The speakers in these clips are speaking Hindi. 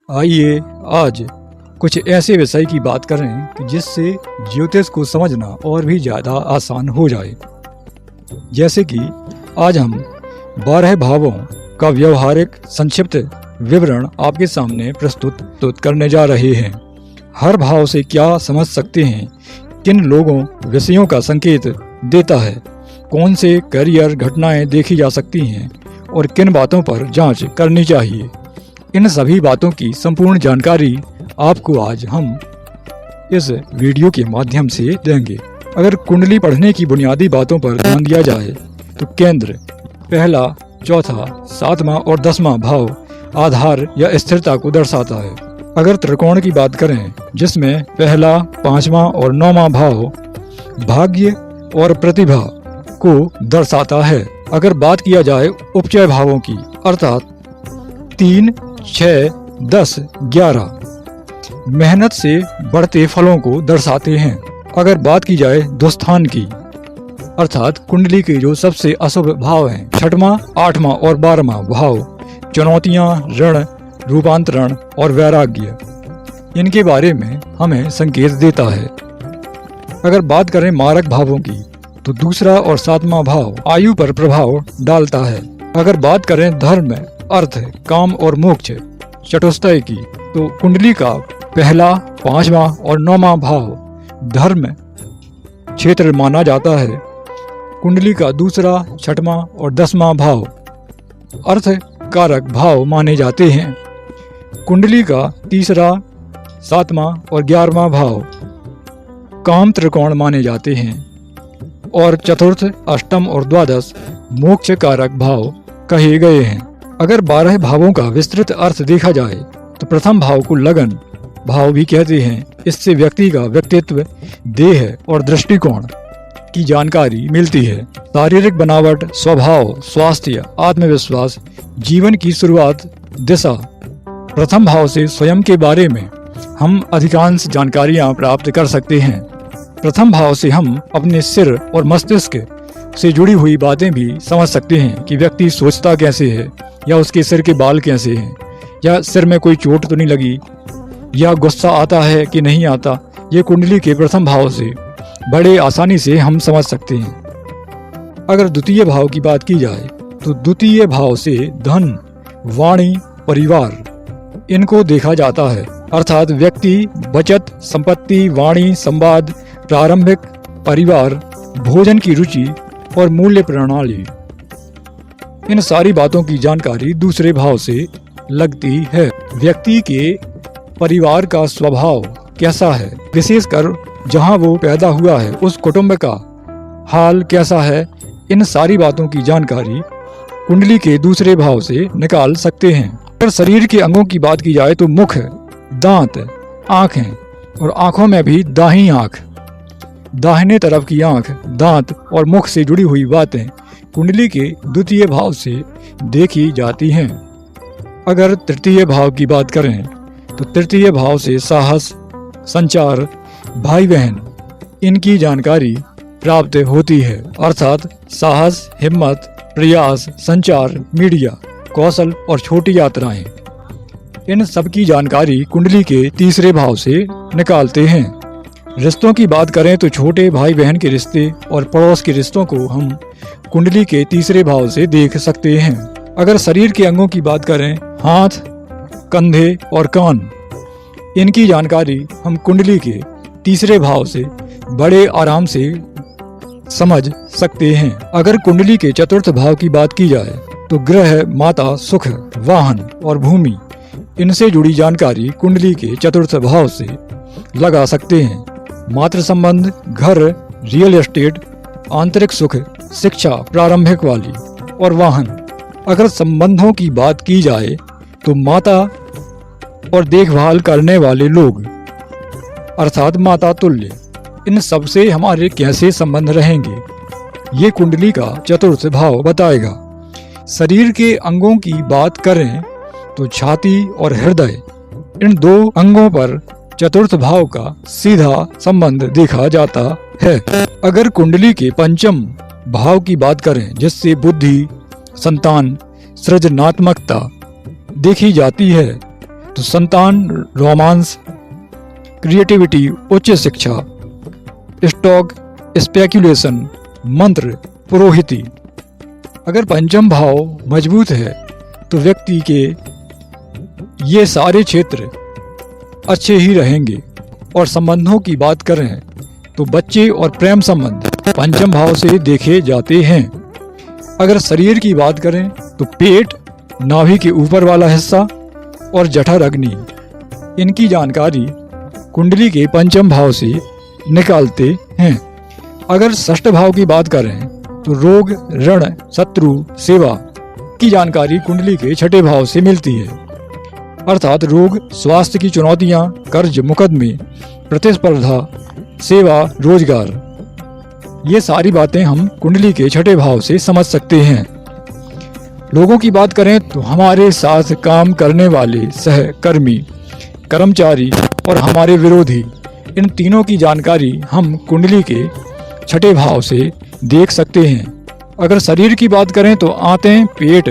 आइए आज कुछ ऐसे विषय की बात करें कि जिससे ज्योतिष को समझना और भी ज़्यादा आसान हो जाए। जैसे कि आज हम 12 भावों का व्यवहारिक संक्षिप्त विवरण आपके सामने प्रस्तुत करने जा रहे हैं। हर भाव से क्या समझ सकते हैं, किन लोगों विषयों का संकेत देता है, कौन से करियर घटनाएं देखी जा सकती हैं और किन बातों पर जांच करनी चाहिए। इन सभी बातों की संपूर्ण जानकारी आपको आज हम इस वीडियो के माध्यम से देंगे। अगर कुंडली पढ़ने की बुनियादी बातों पर ध्यान दिया जाए तो केंद्र, पहला, चौथा, 7वां और 10वां भाव आधार या स्थिरता को दर्शाता है। अगर त्रिकोण की बात करें जिसमें पहला, 5वां और 9वां भाव भाग्य और प्रतिभा को दर्शाता है। अगर बात किया जाए उपचय भावों की अर्थात 3, 6, 10, 11 मेहनत से बढ़ते फलों को दर्शाते हैं। अगर बात की जाए दुस्थान की अर्थात कुंडली के जो सबसे अशुभ भाव हैं 6वां, 8वां और 12वां भाव चुनौतियां, ऋण, रूपांतरण और वैराग्य, इनके बारे में हमें संकेत देता है। अगर बात करें मारक भावों की तो दूसरा और 7वां भाव आयु पर प्रभाव डालता है। अगर बात करें धर्म, अर्थ, काम और मोक्ष चतुष्टय की तो कुंडली का पहला, 5वां और 9वां भाव धर्म क्षेत्र माना जाता है। कुंडली का दूसरा, 6वां और 10वां भाव अर्थ कारक भाव माने जाते हैं। कुंडली का तीसरा, 7वां और 11वां भाव काम त्रिकोण माने जाते हैं और चतुर्थ, अष्टम और द्वादश मोक्ष कारक भाव कहे गए हैं। अगर 12 भावों का विस्तृत अर्थ देखा जाए तो प्रथम भाव को लगन भाव भी कहते हैं। इससे व्यक्ति का व्यक्तित्व, देह और दृष्टिकोण की जानकारी मिलती है। शारीरिक बनावट, स्वभाव, स्वास्थ्य, आत्मविश्वास, जीवन की शुरुआत, दिशा। प्रथम भाव से स्वयं के बारे में हम अधिकांश जानकारियां प्राप्त कर सकते हैं। प्रथम भाव से हम अपने सिर और मस्तिष्क से जुड़ी हुई बातें भी समझ सकते हैं कि व्यक्ति सोचता कैसे है, या उसके सिर के बाल कैसे हैं, या सिर में कोई चोट तो नहीं लगी, या गुस्सा आता है कि नहीं आता। ये कुंडली के प्रथम भाव से बड़े आसानी से हम समझ सकते हैं। अगर द्वितीय भाव की बात की जाए तो द्वितीय भाव से धन, वाणी, परिवार इनको देखा जाता है। अर्थात व्यक्ति बचत, संपत्ति, वाणी, संवाद, प्रारंभिक परिवार, भोजन की रुचि और मूल्य प्रणाली, इन सारी बातों की जानकारी दूसरे भाव से लगती है। व्यक्ति के परिवार का स्वभाव कैसा है, विशेषकर जहां वो पैदा हुआ है उस कुटुंब का हाल कैसा है, इन सारी बातों की जानकारी कुंडली के दूसरे भाव से निकाल सकते हैं। अगर शरीर के अंगों की बात की जाए तो मुख, दांत, आँखें और आँखों में भी दाहिनी आँख, दाहिने तरफ की आँख, दांत और मुख से जुड़ी हुई बातें कुंडली के द्वितीय भाव से देखी जाती हैं। अगर तृतीय भाव की बात करें तो तृतीय भाव से साहस, संचार, भाई बहन इनकी जानकारी प्राप्त होती है। अर्थात साहस, हिम्मत, प्रयास, संचार, मीडिया, कौशल और छोटी यात्राएं, इन सब की जानकारी कुंडली के तीसरे भाव से निकालते हैं। रिश्तों की बात करें तो छोटे भाई बहन के रिश्ते और पड़ोस के रिश्तों को हम कुंडली के तीसरे भाव से देख सकते हैं। अगर शरीर के अंगों की बात करें, हाथ, कंधे और कान, इनकी जानकारी हम कुंडली के तीसरे भाव से बड़े आराम से समझ सकते हैं। अगर कुंडली के चतुर्थ भाव की बात की जाए तो गृह, माता, सुख, वाहन और भूमि, इनसे जुड़ी जानकारी कुंडली के चतुर्थ भाव से लगा सकते हैं। मातृ संबंध, घर, रियल एस्टेट, आंतरिक सुख, शिक्षा प्रारंभिक वाली और वाहन। अगर संबंधों की बात की जाए तो माता और देखभाल करने वाले लोग अर्थात माता तुल्य, इन सब से हमारे कैसे संबंध रहेंगे ये कुंडली का चतुर्थ भाव बताएगा। शरीर के अंगों की बात करें तो छाती और हृदय, इन दो अंगों पर चतुर्थ भाव का सीधा संबंध देखा जाता है। अगर कुंडली के पंचम भाव की बात करें जिससे बुद्धि, संतान, सृजनात्मकता देखी जाती है तो संतान, रोमांस, क्रिएटिविटी, उच्च शिक्षा, स्टॉक, स्पेक्यूलेशन, मंत्र, पुरोहिती। अगर पंचम भाव मजबूत है तो व्यक्ति के ये सारे क्षेत्र अच्छे ही रहेंगे। और संबंधों की बात करें तो बच्चे और प्रेम संबंध पंचम भाव से देखे जाते हैं। अगर शरीर की बात करें तो पेट, नाभि के ऊपर वाला हिस्सा और जठर अग्नि, इनकी जानकारी कुंडली के पंचम भाव से निकालते हैं। अगर षष्ठ भाव की बात करें तो रोग, ऋण, शत्रु, सेवा की जानकारी कुंडली के छठे भाव से मिलती है। अर्थात रोग, स्वास्थ्य की चुनौतियां, कर्ज, मुकदमे, प्रतिस्पर्धा, सेवा, रोजगार, ये सारी बातें हम कुंडली के छठे भाव से समझ सकते हैं। लोगों की बात करें तो हमारे साथ काम करने वाले सहकर्मी, कर्मचारी और हमारे विरोधी, इन तीनों की जानकारी हम कुंडली के छठे भाव से देख सकते हैं। अगर शरीर की बात करें तो आंतें, पेट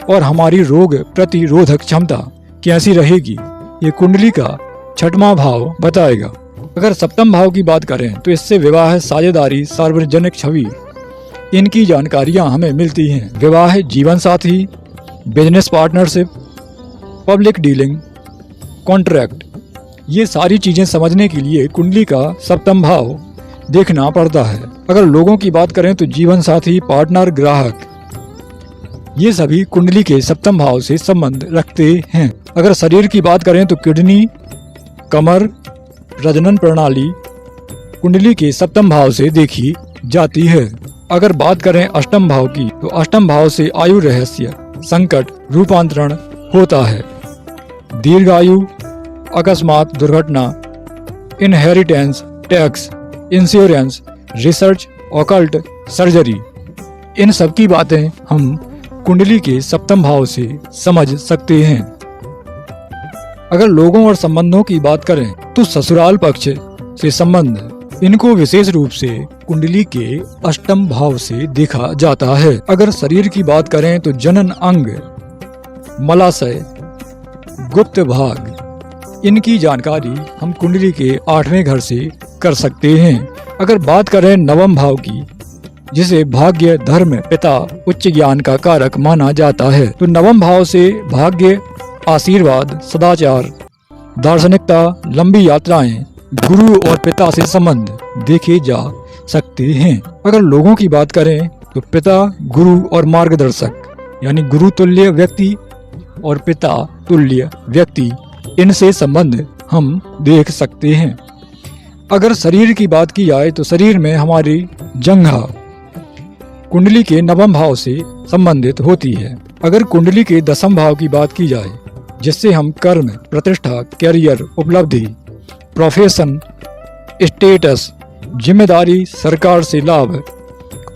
और हमारी रोग प्रतिरोधक क्षमता कैसी रहेगी, ये कुंडली का छठवां भाव बताएगा। अगर सप्तम भाव की बात करें तो इससे विवाह, साझेदारी, सार्वजनिक छवि, इनकी जानकारियां हमें मिलती हैं। विवाह, जीवन साथी, business partnership, public dealing, contract, ये सारी चीजें समझने के लिए कुंडली का सप्तम भाव देखना पड़ता है। अगर लोगों की बात करें तो जीवन साथी, पार्टनर, ग्राहक, ये सभी कुंडली के सप्तम भाव से संबंध रखते हैं। अगर शरीर की बात करें तो किडनी, कमर, प्रजनन प्रणाली कुंडली के सप्तम भाव से देखी जाती है। अगर बात करें अष्टम भाव की तो अष्टम भाव से आयु, रहस्य, संकट, रूपांतरण होता है। दीर्घायु, अकस्मात दुर्घटना, inheritance, tax, insurance, research, occult, surgery, इन सब की बातें हम कुंडली के सप्तम भाव से समझ सकते हैं। अगर लोगों और संबंधों की बात करें तो ससुराल पक्ष से संबंध, इनको विशेष रूप से कुंडली के अष्टम भाव से देखा जाता है। अगर शरीर की बात करें तो जनन अंग, मलाशय, गुप्त भाग, इनकी जानकारी हम कुंडली के 8वें घर से कर सकते हैं। अगर बात करें नवम भाव की, जिसे भाग्य, धर्म, पिता, उच्च ज्ञान का कारक माना जाता है, तो नवम भाव से भाग्य, आशीर्वाद, सदाचार, दार्शनिकता, लंबी यात्राएं, गुरु और पिता से संबंध देखे जा सकते हैं। अगर लोगों की बात करें तो पिता, गुरु और मार्गदर्शक, यानी गुरु तुल्य व्यक्ति और पिता तुल्य व्यक्ति, इनसे संबंध हम देख सकते हैं। अगर शरीर की बात की जाए तो शरीर में हमारी जंघा कुंडली के नवम भाव से संबंधित होती है। अगर कुंडली के दसम भाव की बात की जाए, जिससे हम कर्म, प्रतिष्ठा, कैरियर, उपलब्धि, प्रोफेशन, स्टेटस, जिम्मेदारी, सरकार से लाभ,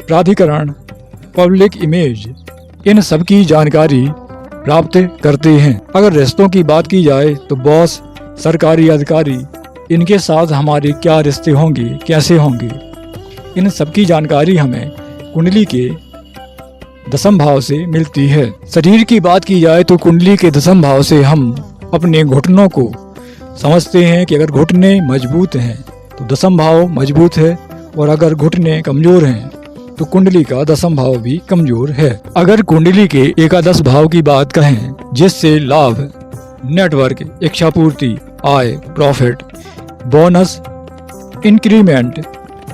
प्राधिकरण, पब्लिक इमेज, इन सब की जानकारी प्राप्त करते हैं। अगर रिश्तों की बात की जाए तो बॉस, सरकारी अधिकारी, इनके साथ हमारे क्या रिश्ते होंगे, कैसे होंगे, इन सब की जानकारी हमें कुंडली के दसम भाव से मिलती है। शरीर की बात की जाए तो कुंडली के दसम भाव से हम अपने घुटनों को समझते हैं कि अगर घुटने मजबूत हैं तो दसम भाव मजबूत है, और अगर घुटने कमजोर हैं तो कुंडली का दसम भाव भी कमजोर है। अगर कुंडली के एकादश भाव की बात कहें, जिससे लाभ, नेटवर्क, इच्छा पूर्ति, आय, प्रॉफिट, बोनस, इंक्रीमेंट,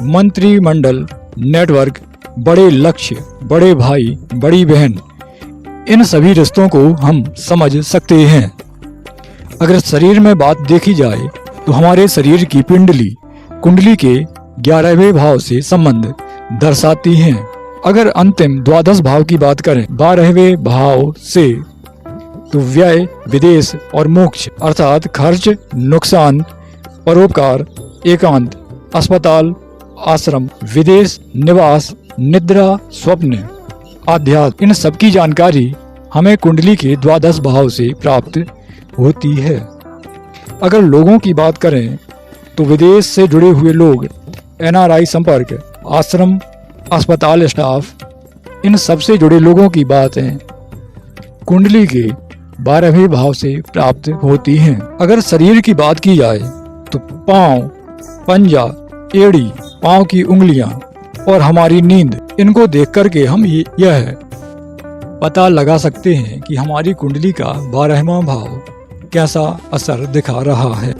मंत्रिमंडल, नेटवर्क, बड़े लक्ष्य, बड़े भाई, बड़ी बहन, इन सभी रिश्तों को हम समझ सकते हैं। अगर शरीर में बात देखी जाए तो हमारे शरीर की पिंडली कुंडली के 11वें भाव से संबंध दर्शाती हैं। अगर अंतिम द्वादश भाव की बात करें 12वें भाव से, तो व्यय, विदेश और मोक्ष, अर्थात खर्च, नुकसान, परोपकार, एकांत, अस्पताल, आश्रम, विदेश, निवास, निद्रा, स्वप्न, आध्यात्म, इन सब की जानकारी हमें कुंडली के द्वादश भाव से प्राप्त होती है। अगर लोगों की बात करें तो विदेश से जुड़े हुए लोग, NRI संपर्क, आश्रम, अस्पताल स्टाफ, इन सब से जुड़े लोगों की बातें कुंडली के 12वें भाव से प्राप्त होती हैं। अगर शरीर की बात की जाए तो पाँव, पंजा, एड़ी, पाँव की उंगलियां और हमारी नींद, इनको देख करके हम यह पता लगा सकते हैं कि हमारी कुंडली का 12वां भाव कैसा असर दिखा रहा है।